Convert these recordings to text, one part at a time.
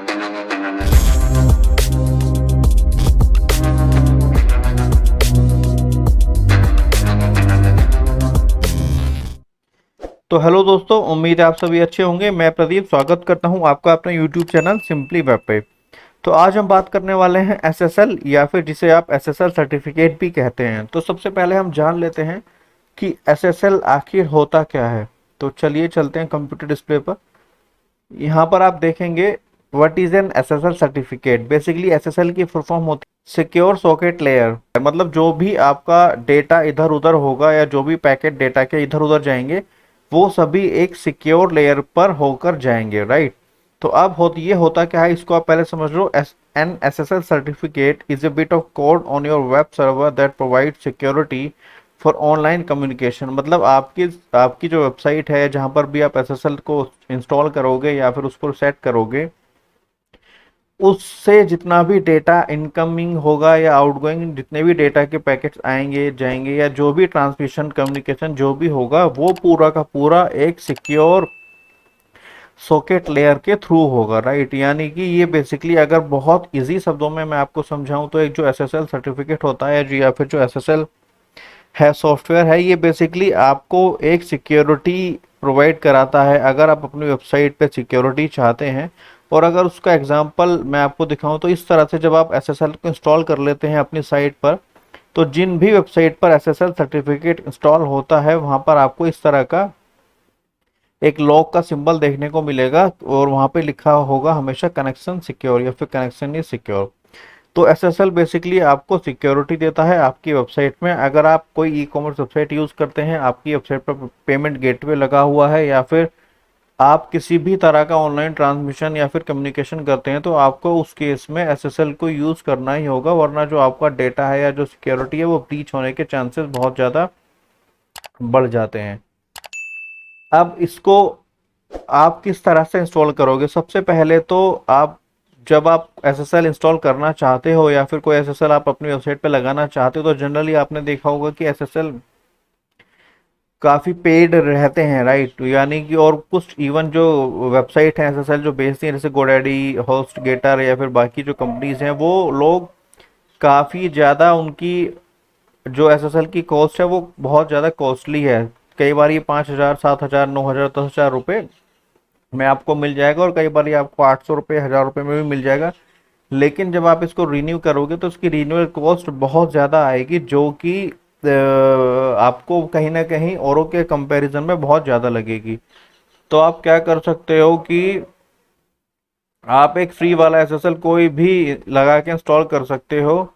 तो हेलो दोस्तों, उम्मीद है आप सभी अच्छे होंगे। मैं प्रदीप स्वागत करता हूं आपका अपने यूट्यूब चैनल सिंपली वेब पे। तो आज हम बात करने वाले हैं एसएसएल या फिर जिसे आप एसएसएल सर्टिफिकेट भी कहते हैं। तो सबसे पहले हम जान लेते हैं कि एसएसएल आखिर होता क्या है। तो चलिए चलते हैं कंप्यूटर डिस्प्ले पर। यहाँ पर आप देखेंगे what is an SSL certificate. Basically SSL की फुल फॉर्म होती है सिक्योर सॉकेट लेयर। मतलब जो भी आपका डेटा इधर उधर होगा या जो भी पैकेट डेटा के इधर उधर जाएंगे वो सभी एक सिक्योर लेयर पर होकर जाएंगे, राइट। तो अब ये होता क्या है, इसको आप पहले समझ लो। An SSL certificate is a bit of code on your web server that provides security for online communication. मतलब आपकी आपकी जो वेबसाइट है जहां पर भी आप एसएसएल को इंस्टॉल करोगे या फिर उस पर सेट करोगे, उससे जितना भी डेटा इनकमिंग होगा या आउटगोइंग, जितने भी डेटा के पैकेट्स आएंगे जाएंगे या जो भी ट्रांसमिशन कम्युनिकेशन जो भी होगा वो पूरा का पूरा एक सिक्योर सॉकेट लेयर के थ्रू होगा, राइट। यानी कि ये बेसिकली अगर बहुत इजी शब्दों में मैं आपको समझाऊं तो एक जो एसएसएल सर्टिफिकेट होता है जी या फिर जो एसएसएल है सॉफ्टवेयर है, ये बेसिकली आपको एक सिक्योरिटी प्रोवाइड कराता है अगर आप अपनी वेबसाइट पे सिक्योरिटी चाहते हैं। और अगर उसका एग्जांपल मैं आपको दिखाऊं तो इस तरह से जब आप एसएसएल को इंस्टॉल कर लेते हैं अपनी साइट पर, तो जिन भी वेबसाइट पर एसएसएल सर्टिफिकेट इंस्टॉल होता है वहां पर आपको इस तरह का एक लॉक का सिंबल देखने को मिलेगा और वहां पे लिखा होगा हमेशा कनेक्शन सिक्योर या फिर कनेक्शन इज सिक्योर। तो एसएसएल बेसिकली आपको सिक्योरिटी देता है आपकी वेबसाइट में। अगर आप कोई ई कॉमर्स वेबसाइट यूज़ करते हैं, आपकी वेबसाइट पर पेमेंट गेटवे लगा हुआ है या फिर आप किसी भी तरह का ऑनलाइन ट्रांसमिशन या फिर कम्युनिकेशन करते हैं, तो आपको उस केस में एसएसएल को यूज़ करना ही होगा, वरना जो आपका डेटा है या जो सिक्योरिटी है वो ब्रीच होने के चांसेस बहुत ज़्यादा बढ़ जाते हैं। अब इसको आप किस तरह से इंस्टॉल करोगे? सबसे पहले तो आप जब आप एसएसएल इंस्टॉल करना चाहते हो या फिर कोई एसएसएल आप अपनी वेबसाइट पे लगाना चाहते हो, तो जनरली आपने देखा होगा कि एसएसएल काफ़ी पेड रहते हैं, राइट। यानी कि और कुछ इवन जो वेबसाइट है एसएसएल जो बेचती हैं जैसे गोडैडी, होस्ट गेटर या फिर बाकी जो कंपनीज हैं, वो लोग काफ़ी ज़्यादा उनकी जो एसएसएल की कॉस्ट है वो बहुत ज़्यादा कॉस्टली है। कई बार ये 5,000, 7,000, 9,000, 10,000 रुपये में आपको मिल जाएगा और कई बार ये आपको 800 रुपये, 1,000 रुपये में भी मिल जाएगा। लेकिन जब आप इसको रिन्यू करोगे तो उसकी रिन्यूअल कॉस्ट बहुत ज़्यादा आएगी, जो कि आपको कहीं ना कहीं औरों के कंपैरिजन में बहुत ज़्यादा लगेगी। तो आप क्या कर सकते हो कि आप एक फ्री वाला एसएसएल कोई भी लगा के इंस्टॉल कर सकते हो।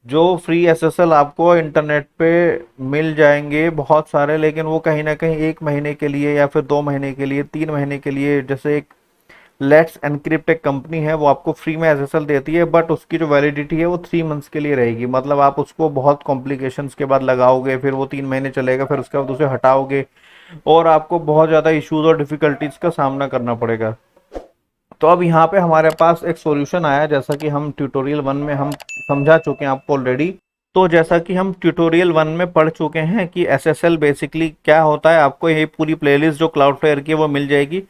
जो फ्री एसएसएल आपको इंटरनेट पे मिल जाएंगे बहुत सारे, लेकिन वो कहीं ना कहीं 1 महीने के लिए या फिर 2 महीने के लिए, 3 महीने के लिए, जैसे एक लेट्स एनक्रिप्ट एक कंपनी है वो आपको फ्री में एसएसएल देती है, बट उसकी जो वैलिडिटी है वो 3 मंथ्स के लिए रहेगी। मतलब आप उसको बहुत कॉम्प्लिकेशंस के बाद लगाओगे, फिर वो 3 महीने चलेगा, फिर उसके बाद उसे हटाओगे और आपको बहुत ज़्यादा इश्यूज और डिफिकल्टीज का सामना करना पड़ेगा। तो अब यहाँ पे हमारे पास एक सॉल्यूशन आया, जैसा कि हम ट्यूटोरियल 1 में हम समझा चुके हैं आपको ऑलरेडी। तो जैसा कि हम ट्यूटोरियल 1 में पढ़ चुके हैं कि एसएसएल बेसिकली क्या होता है, आपको ये पूरी प्लेलिस्ट जो क्लाउडफ्लेयर की है वो मिल जाएगी।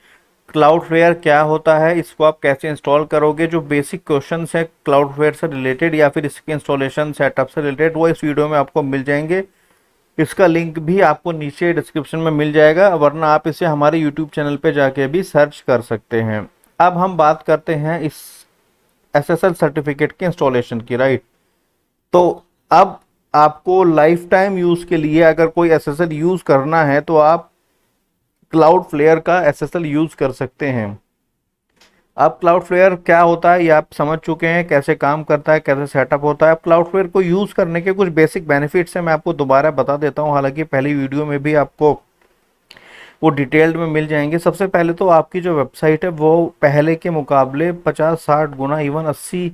क्लाउडफ्लेयर क्या होता है, इसको आप कैसे इंस्टॉल करोगे, जो बेसिक क्वेश्चंस हैं क्लाउडफ्लेयर से रिलेटेड या फिर इसके इंस्टॉलेशन सेटअप से रिलेटेड, वो इस वीडियो में आपको मिल जाएंगे। इसका लिंक भी आपको नीचे डिस्क्रिप्शन में मिल जाएगा, वरना आप इसे हमारे यूट्यूब चैनल पे जाके भी सर्च कर सकते हैं। अब हम बात करते हैं इस एसएसएल सर्टिफिकेट के इंस्टॉलेशन की, राइट। तो अब आपको लाइफ टाइम यूज के लिए अगर कोई एसएसएल यूज करना है तो आप क्लाउडफ्लेयर का एसएसएल यूज कर सकते हैं। अब क्लाउडफ्लेयर क्या होता है ये आप समझ चुके हैं, कैसे काम करता है, कैसे सेटअप होता है। अब क्लाउडफ्लेयर को यूज करने के कुछ बेसिक बेनिफिट्स हैं, मैं आपको दोबारा बता देता हूं, हालांकि पहली वीडियो में भी आपको वो डिटेल्ड में मिल जाएंगे। सबसे पहले तो आपकी जो वेबसाइट है वो पहले के मुकाबले 50-60 गुना, इवन 80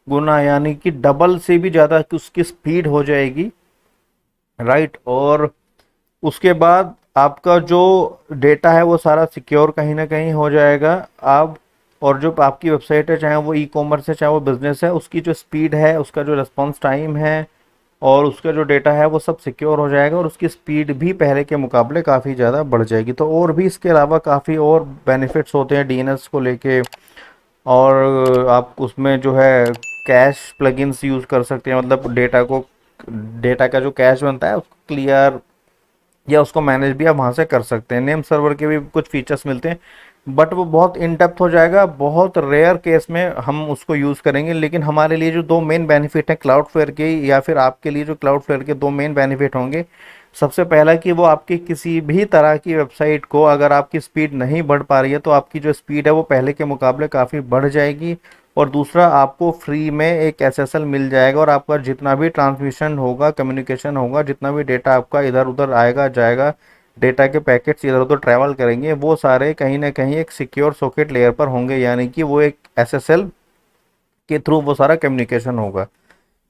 गुना, यानी कि डबल से भी ज़्यादा उसकी स्पीड हो जाएगी, राइट। और उसके बाद आपका जो डेटा है वो सारा सिक्योर कहीं ना कहीं हो जाएगा। आप और जो आपकी वेबसाइट है, चाहे वो ई कॉमर्स है चाहे वो बिजनेस है, उसकी जो स्पीड है, उसका जो रिस्पॉन्स टाइम है और उसका जो डेटा है वो सब सिक्योर हो जाएगा और उसकी स्पीड भी पहले के मुकाबले काफ़ी ज़्यादा बढ़ जाएगी। तो और भी इसके अलावा काफ़ी और बेनिफिट्स होते हैं डीएनएस को लेके, और आप उसमें जो है कैश प्लगइन्स यूज़ कर सकते हैं, मतलब डेटा का जो कैश बनता है उसको क्लियर या उसको मैनेज भी आप वहाँ से कर सकते हैं। नेम सर्वर के भी कुछ फीचर्स मिलते हैं, बट वो बहुत इन डेप्थ हो जाएगा, बहुत रेयर केस में हम उसको यूज़ करेंगे। लेकिन हमारे लिए जो दो मेन बेनिफिट हैं क्लाउडफ्लेयर के, या फिर आपके लिए जो क्लाउडफ्लेयर के दो मेन बेनिफिट होंगे, सबसे पहला कि वो आपकी किसी भी तरह की वेबसाइट को, अगर आपकी स्पीड नहीं बढ़ पा रही है तो आपकी जो स्पीड है वो पहले के मुकाबले काफ़ी बढ़ जाएगी। और दूसरा, आपको फ्री में एक एसएसएल मिल जाएगा, और आपका जितना भी ट्रांसमिशन होगा, कम्युनिकेशन होगा, जितना भी डेटा आपका इधर उधर आएगा जाएगा, डेटा के पैकेट्स इधर उधर ट्रैवल करेंगे, वो सारे कहीं ना कहीं एक सिक्योर सॉकेट लेयर पर होंगे, यानी कि वो एक एसएसएल के थ्रू वो सारा कम्युनिकेशन होगा।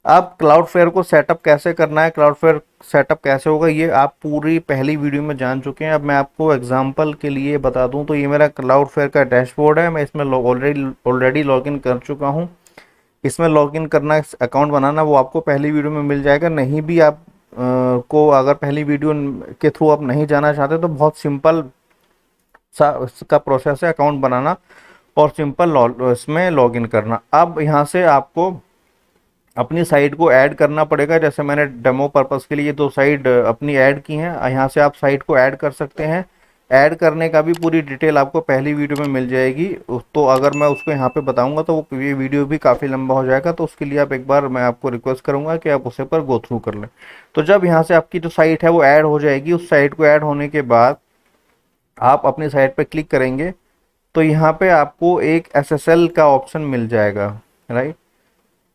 आप क्लाउडफ्लेयर को सेटअप कैसे करना है, क्लाउडफ्लेयर सेटअप कैसे होगा, ये आप पूरी पहली वीडियो में जान चुके हैं। अब मैं आपको एग्जांपल के लिए बता दूं तो ये मेरा क्लाउडफ्लेयर का डैशबोर्ड है, मैं इसमें ऑलरेडी लॉगिन कर चुका हूं। इसमें लॉगिन करना, अकाउंट बनाना, वो आपको पहली वीडियो में मिल जाएगा। नहीं भी आप को अगर पहली वीडियो के थ्रू आप नहीं जाना चाहते तो बहुत सिंपल सा इसका प्रोसेस है अकाउंट बनाना और सिंपल इसमें लॉगिन करना। अब यहाँ से आपको अपनी साइट को ऐड करना पड़ेगा। जैसे मैंने डेमो पर्पस के लिए दो साइट अपनी ऐड की हैं, यहाँ से आप साइट को ऐड कर सकते हैं। ऐड करने का भी पूरी डिटेल आपको पहली वीडियो में मिल जाएगी। तो अगर मैं उसको यहाँ पे बताऊंगा तो वो ये वीडियो भी काफ़ी लंबा हो जाएगा, तो उसके लिए आप एक बार मैं आपको रिक्वेस्ट करूंगा कि आप उसे पर गो थ्रू कर लें। तो जब यहाँ से आपकी जो साइट है वो ऐड हो जाएगी, उस साइट को ऐड होने के बाद आप अपनी साइट पर क्लिक करेंगे तो यहाँ पे आपको एक एसएसएल का ऑप्शन मिल जाएगा, राइट।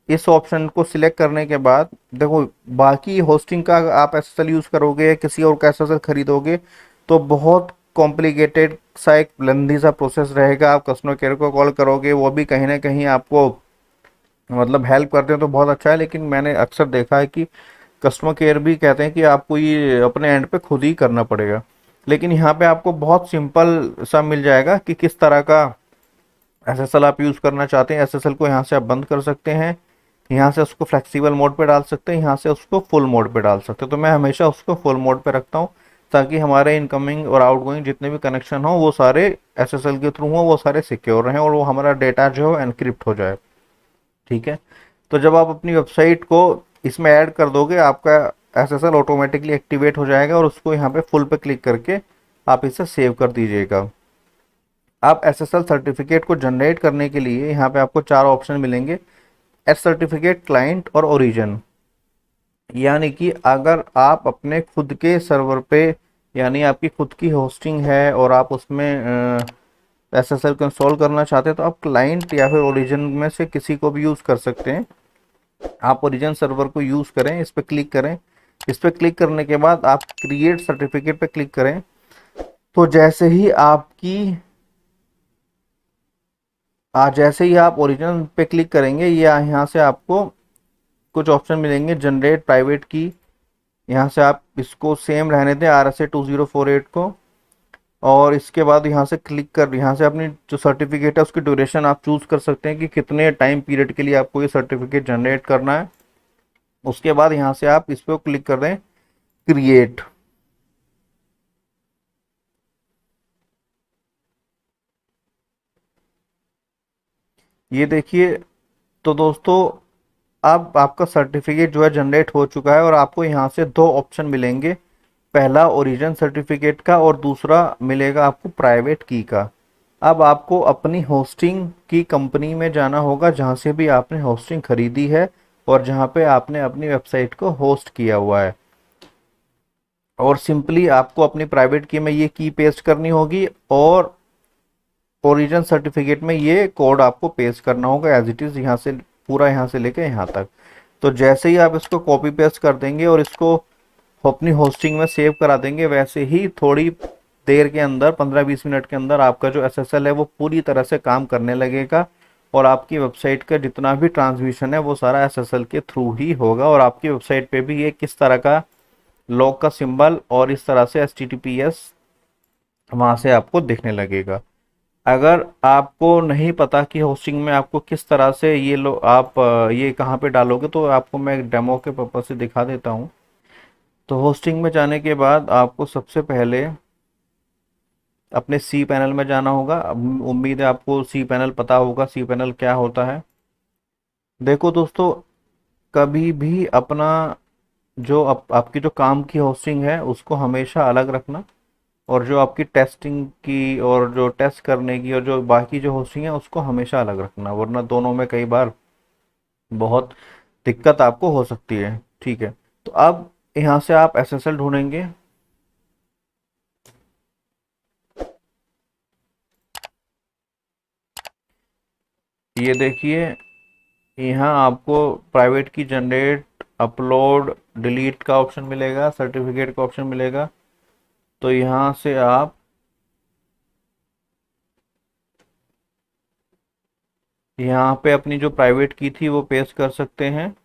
इस ऑप्शन को सिलेक्ट करने के बाद देखो, बाकी होस्टिंग का आप एसएसएल यूज़ करोगे या किसी और का एसएसएल खरीदोगे तो बहुत कॉम्प्लिकेटेड सा एक लंबी सा प्रोसेस रहेगा। आप कस्टमर केयर को कॉल करोगे, वो भी कहीं ना कहीं आपको मतलब हेल्प करते हैं तो बहुत अच्छा है, लेकिन मैंने अक्सर देखा है कि कस्टमर केयर भी कहते हैं कि आपको ये अपने एंड पे खुद ही करना पड़ेगा। लेकिन यहाँ पे आपको बहुत सिंपल सा मिल जाएगा कि किस तरह का एसएसएल आप यूज़ करना चाहते हैं। एसएसएल को यहाँ से आप बंद कर सकते हैं, यहाँ से उसको फ्लेक्सिबल मोड पे डाल सकते हैं, यहाँ से उसको फुल मोड पे डाल सकते हैं। तो मैं हमेशा उसको फुल मोड पे रखता हूँ ताकि हमारे इनकमिंग और आउटगोइंग जितने भी कनेक्शन हो वो सारे एसएसएल के थ्रू हो, वो सारे सिक्योर रहें और वो हमारा डेटा जो है एनक्रिप्ट हो जाए। ठीक है। तो जब आप अपनी वेबसाइट को इसमें ऐड कर दोगे, आपका एसएसएल ऑटोमेटिकली एक्टिवेट हो जाएगा और उसको यहाँ पे फुल पे क्लिक करके आप इसे सेव कर दीजिएगा। आप एसएसएल सर्टिफिकेट को जनरेट करने के लिए यहाँ पे आपको चार ऑप्शन मिलेंगे: एस सर्टिफिकेट, क्लाइंट और ओरिजिन। यानी कि अगर आप अपने खुद के सर्वर पे, यानी आपकी खुद की होस्टिंग है और आप उसमें एसएसएल को इंस्टॉल करना चाहते हैं तो आप क्लाइंट या फिर ओरिजिन में से किसी को भी यूज़ कर सकते हैं। आप ओरिजिन सर्वर को यूज़ करें, इस पर क्लिक करें। इस पर क्लिक करने के बाद आप क्रिएट सर्टिफिकेट पे क्लिक करें। तो जैसे ही आप ओरिजिन पे क्लिक करेंगे, ये यहाँ से आपको कुछ ऑप्शन मिलेंगे। जनरेट प्राइवेट की, यहाँ से आप इसको सेम रहने दें, RSA 2048 को। और इसके बाद यहाँ से क्लिक कर, यहाँ से अपनी जो सर्टिफिकेट है उसकी ड्यूरेशन आप चूज़ कर सकते हैं कि कितने टाइम पीरियड के लिए आपको ये सर्टिफिकेट जनरेट करना है। उसके बाद यहाँ से आप इस पर क्लिक कर दें क्रिएट। ये देखिए, तो दोस्तों अब आपका सर्टिफिकेट जो है जनरेट हो चुका है और आपको यहाँ से दो ऑप्शन मिलेंगे। पहला ओरिजिन सर्टिफिकेट का और दूसरा मिलेगा आपको प्राइवेट की का। अब आपको अपनी होस्टिंग की कंपनी में जाना होगा जहाँ से भी आपने होस्टिंग खरीदी है और जहाँ पे आपने अपनी वेबसाइट को होस्ट किया हुआ है, और सिंपली आपको अपनी प्राइवेट की में ये की पेस्ट करनी होगी और ओरिजिन सर्टिफिकेट में ये कोड आपको पेस्ट करना होगा एज इट इज़, यहाँ से पूरा यहाँ से लेके यहाँ तक। तो जैसे ही आप इसको कॉपी पेस्ट कर देंगे और इसको अपनी होस्टिंग में सेव करा देंगे, वैसे ही थोड़ी देर के अंदर 15-20 मिनट के अंदर आपका जो एसएसएल है वो पूरी तरह से काम करने लगेगा और आपकी वेबसाइट का जितना भी ट्रांसमिशन है वो सारा एसएसएल के थ्रू ही होगा। और आपकी वेबसाइट पे भी ये किस तरह का लॉग का सिंबल और इस तरह से HTTPS वहाँ से आपको दिखने लगेगा। अगर आपको नहीं पता कि होस्टिंग में आपको किस तरह से ये लो आप ये कहाँ पे डालोगे, तो आपको मैं एक डेमो के पर्पज से दिखा देता हूँ। तो होस्टिंग में जाने के बाद आपको सबसे पहले अपने सी पैनल में जाना होगा। उम्मीद है आपको सी पैनल पता होगा, सी पैनल क्या होता है। देखो दोस्तों, कभी भी अपना जो आपकी जो काम की होस्टिंग है उसको हमेशा अलग रखना, और जो आपकी टेस्टिंग की और जो टेस्ट करने की और जो बाकी जो होस्टिंग है उसको हमेशा अलग रखना, वरना दोनों में कई बार बहुत दिक्कत आपको हो सकती है। ठीक है, तो अब यहाँ से आप एसएसएल ढूंढेंगे। ये देखिए, यहाँ आपको प्राइवेट की जनरेट, अपलोड, डिलीट का ऑप्शन मिलेगा, सर्टिफिकेट का ऑप्शन मिलेगा। तो यहाँ से आप यहाँ पे अपनी जो प्राइवेट की थी वो पेस्ट कर सकते हैं।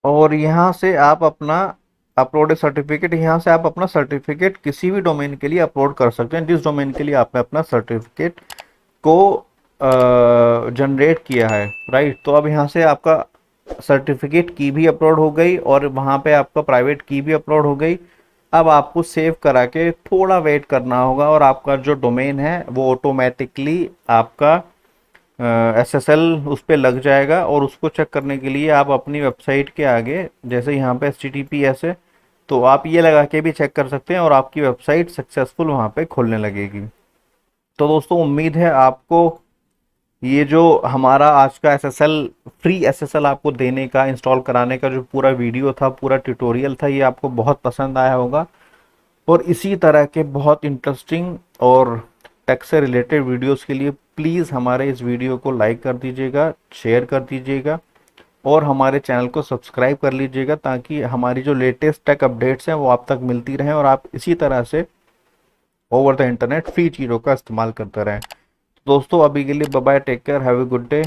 और यहाँ से आप अपना अपलोड सर्टिफिकेट, यहाँ से आप अपना सर्टिफिकेट किसी भी डोमेन के लिए अपलोड कर सकते हैं जिस डोमेन के लिए आपने अपना सर्टिफिकेट को जनरेट किया है। राइट, तो अब यहाँ से आपका सर्टिफिकेट की भी अपलोड हो गई और वहाँ पे आपका प्राइवेट की भी अपलोड हो गई। अब आपको सेव करा के थोड़ा वेट करना होगा और आपका जो डोमेन है वो ऑटोमेटिकली आपका एसएसएल उस पर लग जाएगा। और उसको चेक करने के लिए आप अपनी वेबसाइट के आगे, जैसे यहाँ पे HTTPS है, तो आप ये लगा के भी चेक कर सकते हैं और आपकी वेबसाइट सक्सेसफुल वहाँ पे खुलने लगेगी। तो दोस्तों, उम्मीद है आपको ये जो हमारा आज का एसएसएल, फ्री एसएसएल आपको देने का, इंस्टॉल कराने का जो पूरा वीडियो था, पूरा ट्यूटोरियल था, ये आपको बहुत पसंद आया होगा। और इसी तरह के बहुत इंटरेस्टिंग और टेक से रिलेटेड वीडियोस के लिए प्लीज़ हमारे इस वीडियो को लाइक कर दीजिएगा, शेयर कर दीजिएगा और हमारे चैनल को सब्सक्राइब कर लीजिएगा, ताकि हमारी जो लेटेस्ट टेक अपडेट्स हैं वो आप तक मिलती रहें और आप इसी तरह से ओवर द इंटरनेट फ्री चीज़ों का इस्तेमाल करते रहें। दोस्तों, अभी के लिए bye bye, take care, have a good day,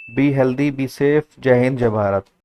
be healthy, be safe, जय हिंद, जय भारत।